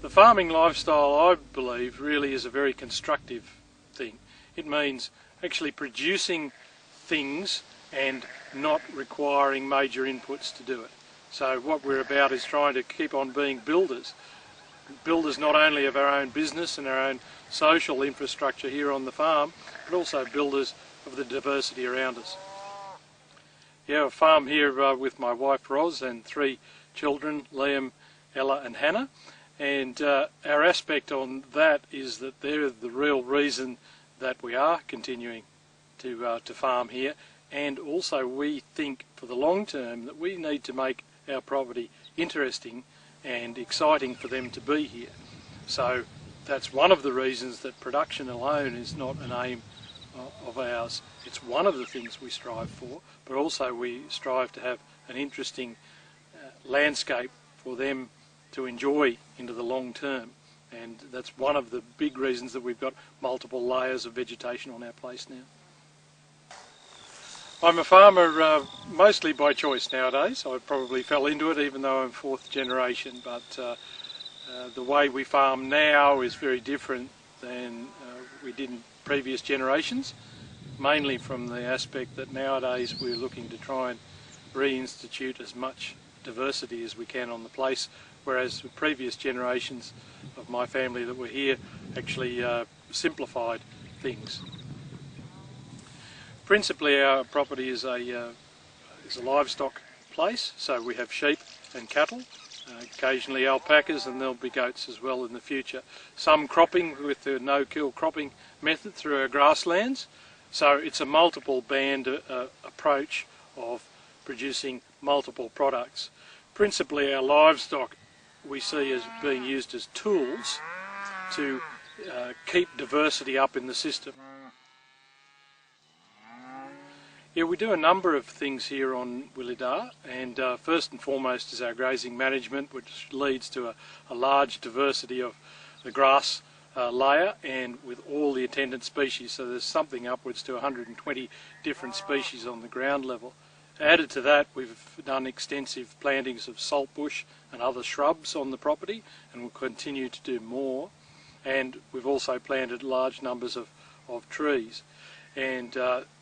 The farming lifestyle, I believe, really is a very constructive thing. It means actually producing things and not requiring major inputs to do it. So what we're about is trying to keep on being builders. Builders not only of our own business and our own social infrastructure here on the farm, but also builders of the diversity around us. Yeah, I farm here with my wife Roz and 3 children, Liam, Ella and Hannah. And our aspect on that is that they're the real reason that we are continuing to farm here. And also we think for the long term that we need to make our property interesting and exciting for them to be here. So that's one of the reasons that production alone is not an aim of ours. It's one of the things we strive for, but also we strive to have an interesting landscape for them to enjoy into the long term. And that's one of the big reasons that we've got multiple layers of vegetation on our place now. I'm a farmer mostly by choice nowadays. I probably fell into it even though I'm 4th generation, but the way we farm now is very different than we did in previous generations, mainly from the aspect that nowadays we're looking to try and reinstitute as much diversity as we can on the place, whereas the previous generations of my family that were here actually simplified things. Principally our property is a livestock place, so we have sheep and cattle, occasionally alpacas, and there'll be goats as well in the future. Some cropping with the no-kill cropping method through our grasslands, so it's a multiple band approach of producing multiple products. Principally our livestock we see as being used as tools to keep diversity up in the system. Yeah, we do a number of things here on Willydah, and first and foremost is our grazing management, which leads to a large diversity of the grass layer and with all the attendant species, so there's something upwards to 120 different species on the ground level. Added to that, we've done extensive plantings of saltbush and other shrubs on the property, and we'll continue to do more. And we've also planted large numbers of trees. And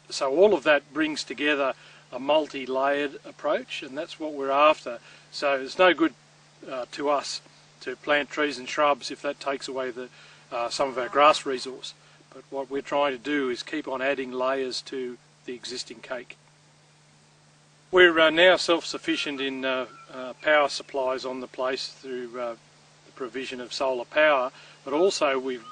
so all of that brings together a multi-layered approach, and that's what we're after. So it's no good to us to plant trees and shrubs if that takes away some of our grass resource. But what we're trying to do is keep on adding layers to the existing cake. We're now self-sufficient in power supplies on the place through the provision of solar power, but also we've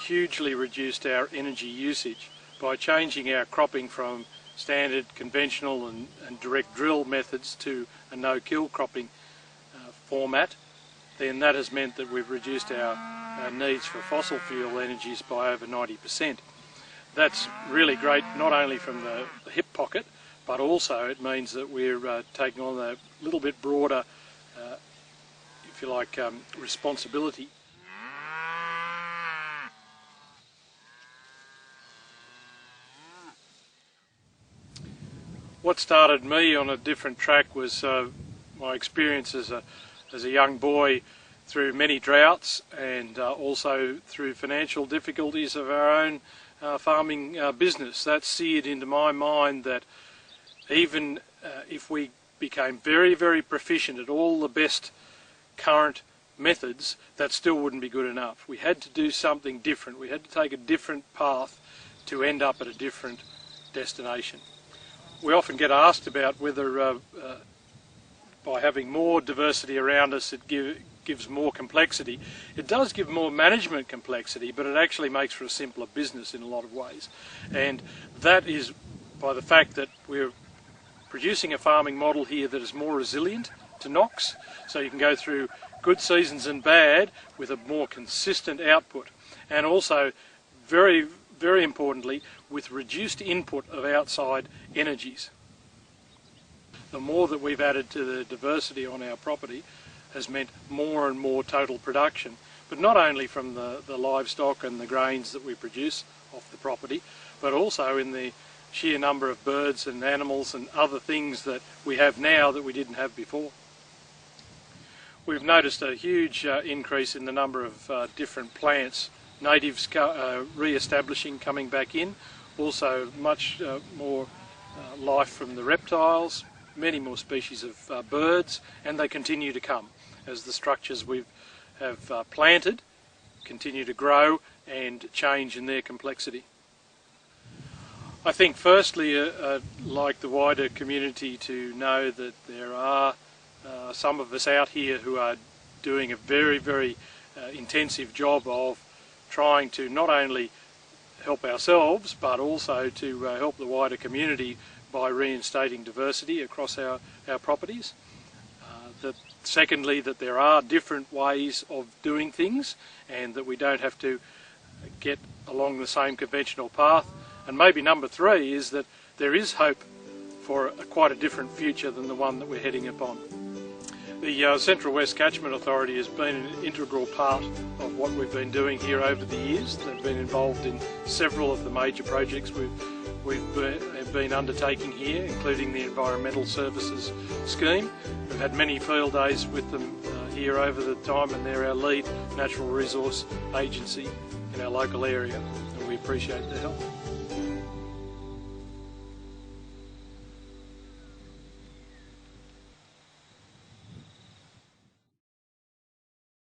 hugely reduced our energy usage by changing our cropping from standard conventional and direct drill methods to a no-kill cropping format. Then that has meant that we've reduced our needs for fossil fuel energies by over 90%. That's really great, not only from the hip pocket, but also it means that we're taking on a little bit broader, if you like, responsibility. What started me on a different track was my experience as a young boy through many droughts and also through financial difficulties of our own farming business. That seared into my mind that even if we became very, very proficient at all the best current methods, that still wouldn't be good enough. We had to do something different. We had to take a different path to end up at a different destination. We often get asked about whether by having more diversity around us it gives more complexity. It does give more management complexity, but it actually makes for a simpler business in a lot of ways. And that is by the fact that we're producing a farming model here that is more resilient to knocks, so you can go through good seasons and bad with a more consistent output, and also very, very importantly with reduced input of outside energies. The more that we've added to the diversity on our property has meant more and more total production, but not only from the livestock and the grains that we produce off the property, but also in the sheer number of birds and animals and other things that we have now that we didn't have before. We've noticed a huge increase in the number of different plants, natives re-establishing, coming back in. Also much more life from the reptiles, many more species of birds, and they continue to come as the structures we have planted continue to grow and change in their complexity. I think firstly I'd like the wider community to know that there are some of us out here who are doing a very intensive job of trying to not only help ourselves but also to help the wider community by reinstating diversity across our properties. Secondly, that there are different ways of doing things and that we don't have to get along the same conventional path. And maybe number three is that there is hope for quite a different future than the one that we're heading upon. The Central West Catchment Authority has been an integral part of what we've been doing here over the years. They've been involved in several of the major projects we've been undertaking here, including the Environmental Services Scheme. We've had many field days with them here over the time, and they're our lead natural resource agency in our local area, and we appreciate their help.